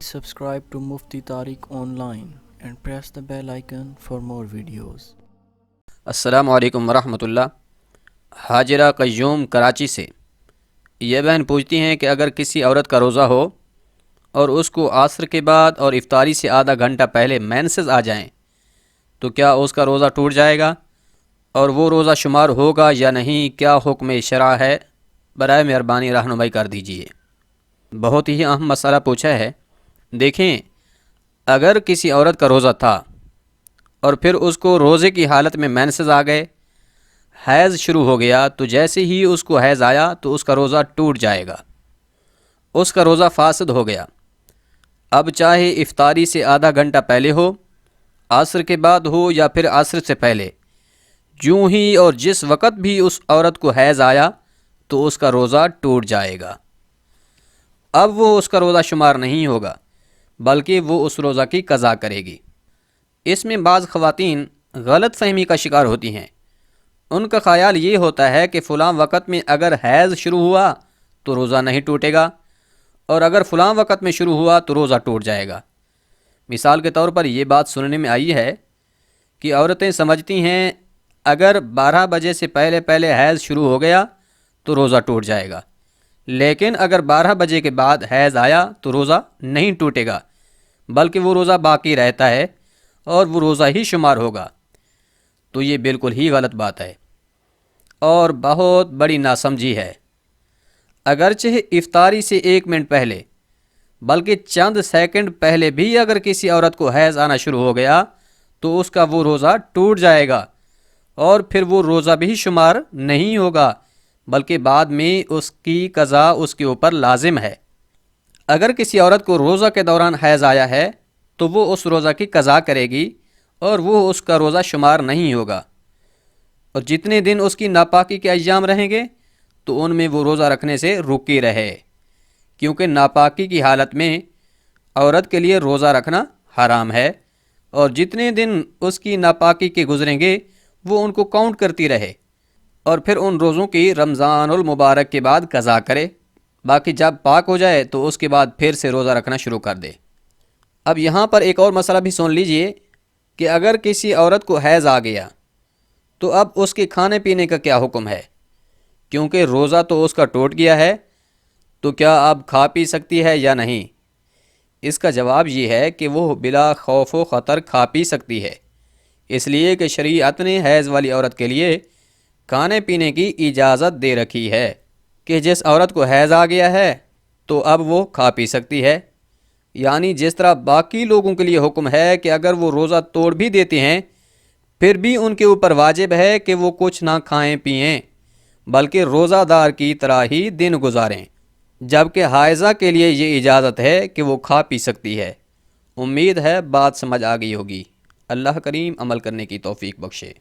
Subscribe to Mufti Tariq Online and press the bell icon for more videos. السلام علیکم ورحمۃ اللہ۔ حاجرہ قیوم کراچی سے یہ بہن پوچھتی ہیں کہ اگر کسی عورت کا روزہ ہو اور اس کو عصر کے بعد اور افطاری سے آدھا گھنٹہ پہلے مینسز آ جائیں تو کیا اس کا روزہ ٹوٹ جائے گا اور وہ روزہ شمار ہوگا یا نہیں؟ کیا حکم شرع ہے؟ برائے مہربانی رہنمائی کر دیجیے۔ بہت ہی اہم مسئلہ پوچھا ہے۔ دیکھیں، اگر کسی عورت کا روزہ تھا اور پھر اس کو روزے کی حالت میں مینسز آ گئے، حیض شروع ہو گیا، تو جیسے ہی اس کو حیض آیا تو اس کا روزہ ٹوٹ جائے گا، اس کا روزہ فاسد ہو گیا۔ اب چاہے افطاری سے آدھا گھنٹہ پہلے ہو، عصر کے بعد ہو یا پھر عصر سے پہلے، جوں ہی اور جس وقت بھی اس عورت کو حیض آیا تو اس کا روزہ ٹوٹ جائے گا۔ اب وہ اس کا روزہ شمار نہیں ہوگا بلکہ وہ اس روزہ کی قضا کرے گی۔ اس میں بعض خواتین غلط فہمی کا شکار ہوتی ہیں۔ ان کا خیال یہ ہوتا ہے کہ فلاں وقت میں اگر حیض شروع ہوا تو روزہ نہیں ٹوٹے گا، اور اگر فلاں وقت میں شروع ہوا تو روزہ ٹوٹ جائے گا۔ مثال کے طور پر یہ بات سننے میں آئی ہے کہ عورتیں سمجھتی ہیں اگر 12 بجے سے پہلے پہلے حیض شروع ہو گیا تو روزہ ٹوٹ جائے گا، لیکن اگر 12 بجے کے بعد حیض آیا تو روزہ نہیں ٹوٹے گا بلکہ وہ روزہ باقی رہتا ہے اور وہ روزہ ہی شمار ہوگا۔ تو یہ بالکل ہی غلط بات ہے اور بہت بڑی ناسمجھی ہے۔ اگرچہ افطاری سے 1 منٹ پہلے بلکہ چند سیکنڈ پہلے بھی اگر کسی عورت کو حیض آنا شروع ہو گیا تو اس کا وہ روزہ ٹوٹ جائے گا اور پھر وہ روزہ بھی شمار نہیں ہوگا بلکہ بعد میں اس کی قضا اس کے اوپر لازم ہے۔ اگر کسی عورت کو روزہ کے دوران حیض آیا ہے تو وہ اس روزہ کی قضا کرے گی اور وہ اس کا روزہ شمار نہیں ہوگا، اور جتنے دن اس کی ناپاکی کے ایام رہیں گے تو ان میں وہ روزہ رکھنے سے رکی رہے، کیونکہ ناپاکی کی حالت میں عورت کے لیے روزہ رکھنا حرام ہے، اور جتنے دن اس کی ناپاکی کے گزریں گے وہ ان کو کاؤنٹ کرتی رہے اور پھر ان روزوں کی رمضان المبارک کے بعد قضا کرے، باقی جب پاک ہو جائے تو اس کے بعد پھر سے روزہ رکھنا شروع کر دے۔ اب یہاں پر ایک اور مسئلہ بھی سن لیجئے کہ اگر کسی عورت کو حیض آ گیا تو اب اس کے کھانے پینے کا کیا حکم ہے؟ کیونکہ روزہ تو اس کا ٹوٹ گیا ہے، تو کیا اب کھا پی سکتی ہے یا نہیں؟ اس کا جواب یہ ہے کہ وہ بلا خوف و خطر کھا پی سکتی ہے، اس لیے کہ شریعت نے حیض والی عورت کے لیے کھانے پینے کی اجازت دے رکھی ہے کہ جس عورت کو حیض آ گیا ہے تو اب وہ کھا پی سکتی ہے۔ یعنی جس طرح باقی لوگوں کے لیے حکم ہے کہ اگر وہ روزہ توڑ بھی دیتے ہیں پھر بھی ان کے اوپر واجب ہے کہ وہ کچھ نہ کھائیں پئیں بلکہ روزہ دار کی طرح ہی دن گزاریں، جبکہ حائضہ کے لیے یہ اجازت ہے کہ وہ کھا پی سکتی ہے۔ امید ہے بات سمجھ آ گئی ہوگی۔ اللہ کریم عمل کرنے کی توفیق بخشے۔